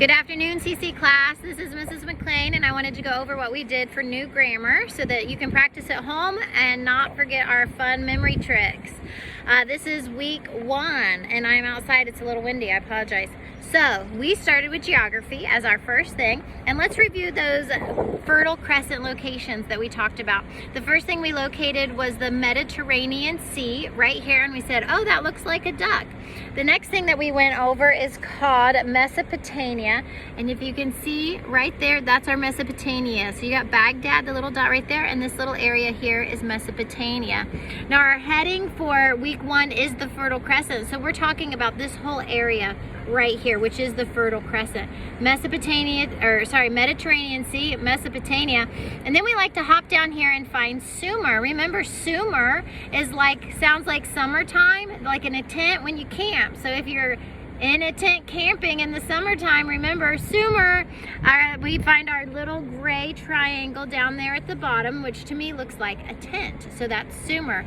Good afternoon, CC class. This is Mrs. McLean, and I wanted to go over what we did for new grammar so that you can practice at home and not forget our fun memory tricks. This is week 1, and I'm outside. It's a little windy. I apologize. So we started with geography as our first thing, and let's review those Fertile Crescent locations that we talked about. The first thing we located was the Mediterranean Sea right here, and we said, oh, that looks like a duck. The next thing that we went over is called Mesopotamia, and if you can see right there, that's our Mesopotamia. So you got Baghdad, the little dot right there, and this little area here is Mesopotamia. Now our heading for week 1 is the Fertile Crescent, so we're talking about this whole area right here, which is the Fertile Crescent. Mediterranean Sea, Mesopotamia. And then we like to hop down here and find Sumer. Remember, Sumer is sounds like summertime, like in a tent when you camp. So if you're in a tent camping in the summertime, remember Sumer. We find our little gray triangle down there at the bottom, which to me looks like a tent. So that's Sumer.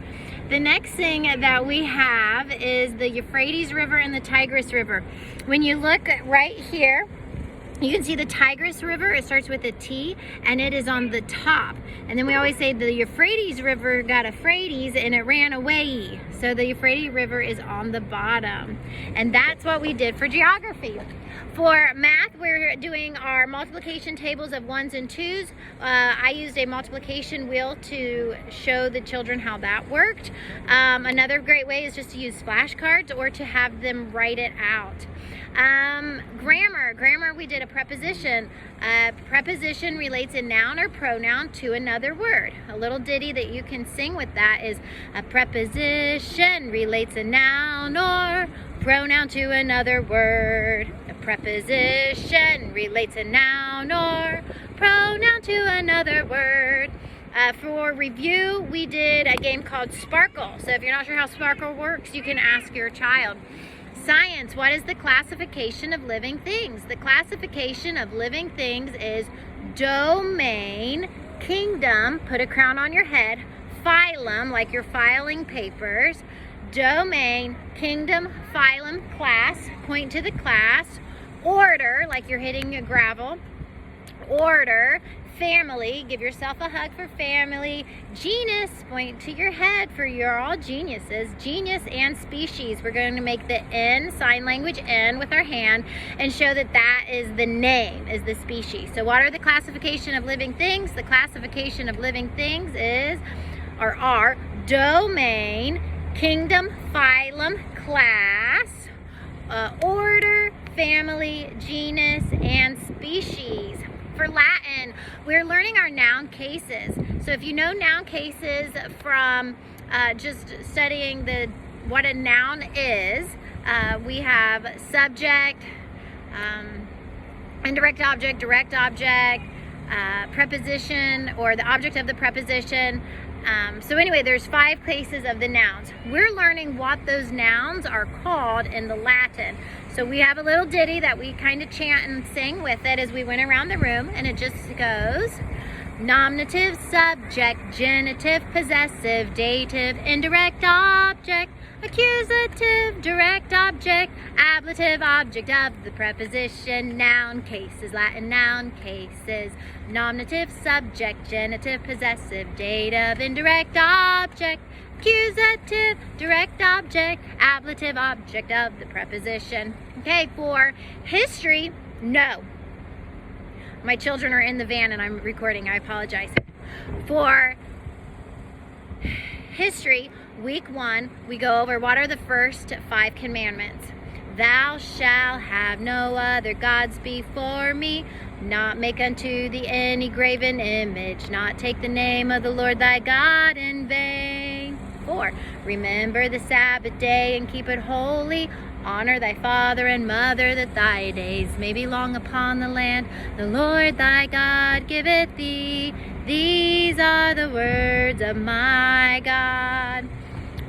The next thing that we have is the Euphrates River and the Tigris River. When you look right here, you can see the Tigris River. It starts with a T, and it is on the top. And then we always say the Euphrates River got Euphrates and it ran away. So the Euphrates River is on the bottom. And that's what we did for geography. For math, we're doing our multiplication tables of 1s and 2s. I used a multiplication wheel to show the children how that worked. Another great way is just to use flashcards or to have them write it out. Grammar, we did a preposition. Preposition relates a noun or pronoun to another word. A little ditty that you can sing with that is a preposition relates a noun or pronoun to another word. A preposition relates a noun or pronoun to another word. For review, we did a game called Sparkle. So if you're not sure how Sparkle works, you can ask your child. Science, what is the classification of living things? The classification of living things is domain, kingdom, put a crown on your head, phylum, like you're filing papers, domain, kingdom, phylum, class, point to the class, order, like you're hitting a gravel, order, family, give yourself a hug for family, genus, point to your head for you're all geniuses, genius and species. We're going to make the N, sign language N with our hand and show that that is the name, is the species. So what are the classification of living things? The classification of living things are domain, kingdom, phylum, class, order, family, genus, and species. For Latin, we're learning our noun cases. So if you know noun cases from just studying what a noun is, we have subject, indirect object, direct object, preposition, or the object of the preposition. So anyway, there's 5 cases of the nouns. We're learning what those nouns are called in the Latin. So we have a little ditty that we kind of chant and sing with it as we went around the room, and it just goes: nominative, subject, genitive, possessive, dative, indirect object, accusative, direct object, ablative object of the preposition, noun cases, Latin noun cases, nominative, subject, genitive, possessive, dative, indirect object, accusative, direct object, ablative object of the preposition. Okay, for history, no. My children are in the van and I'm recording, I apologize. For history, week 1, we go over what are the first 5 commandments. Thou shalt have no other gods before me, not make unto thee any graven image, not take the name of the Lord thy God in vain. 4, remember the Sabbath day and keep it holy. Honor thy father and mother, that thy days may be long upon the land the Lord thy God giveth thee. These are the words of my God.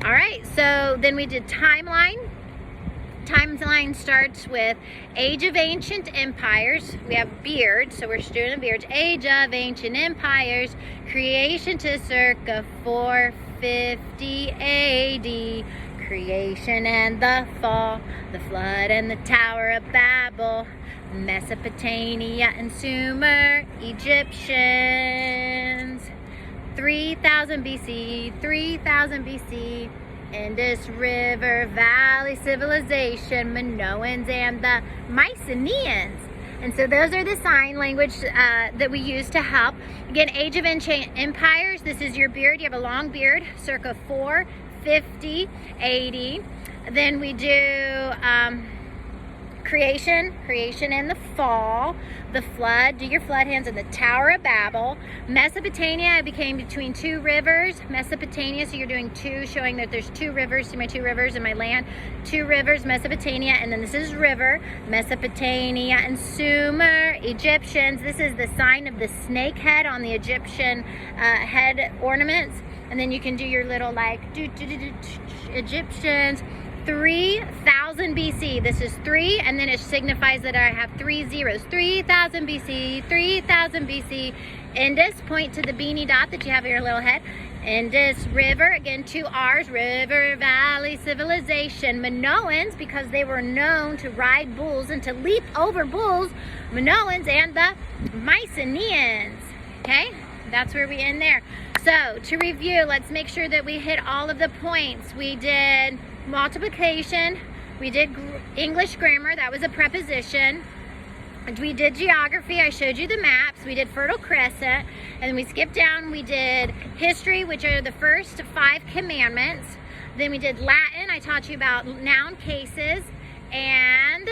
All right, so then we did timeline. Timeline starts with Age of Ancient Empires. We have beards, so we're doing beards. Age of Ancient Empires, creation to circa 450 AD. Creation and the fall, the flood and the Tower of Babel, Mesopotamia and Sumer, Egyptians. 3000 BC, 3000 BC, Indus River Valley Civilization, Minoans, and the Mycenaeans. And so those are the sign language that we use to help. Again, Age of Empires, this is your beard. You have a long beard, circa 450 AD. Then we do creation in the fall, the flood, do your flood hands, and the Tower of Babel. Mesopotamia became between two rivers. Mesopotamia, so you're doing two, showing that there's two rivers. See my two rivers in my land? Two rivers, Mesopotamia, and then this is river, Mesopotamia and Sumer, Egyptians. This is the sign of the snake head on the Egyptian head ornaments. And then you can do your little like, Egyptians. 3000 BC. This is 3, and then it signifies that I have 3 zeros. 3000 BC, 3000 BC. Indus, point to the beanie dot that you have in your little head. Indus River, again 2 R's, River Valley Civilization. Minoans, because they were known to ride bulls and to leap over bulls. Minoans and the Mycenaeans. Okay, that's where we end there. So to review, let's make sure that we hit all of the points. We did multiplication, we did English grammar, that was a preposition. We did geography, I showed you the maps. We did Fertile Crescent, and then we skipped down, we did history, which are the first 5 commandments. Then we did Latin, I taught you about noun cases, and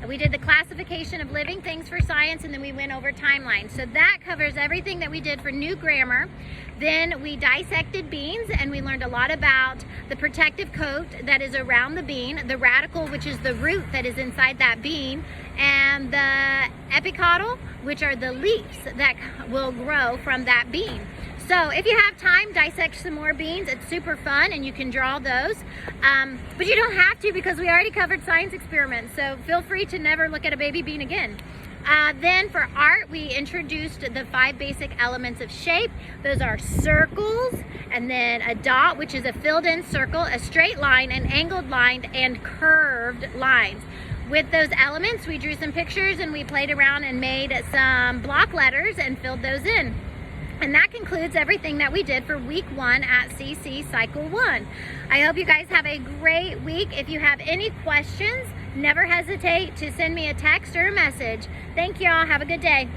we did the classification of living things for science, and then we went over timelines. So that covers everything that we did for new grammar. Then we dissected beans, and we learned a lot about the protective coat that is around the bean, the radicle, which is the root that is inside that bean, and the epicotyl, which are the leaves that will grow from that bean. So if you have time, dissect some more beans. It's super fun, and you can draw those. But you don't have to, because we already covered science experiments. So feel free to never look at a baby bean again. Then for art, we introduced the 5 basic elements of shape. Those are circles, and then a dot, which is a filled in circle, a straight line, an angled line, and curved lines. With those elements, we drew some pictures, and we played around and made some block letters and filled those in. And that concludes everything that we did for week 1 at CC Cycle 1. I hope you guys have a great week. If you have any questions, never hesitate to send me a text or a message. Thank you all. Have a good day.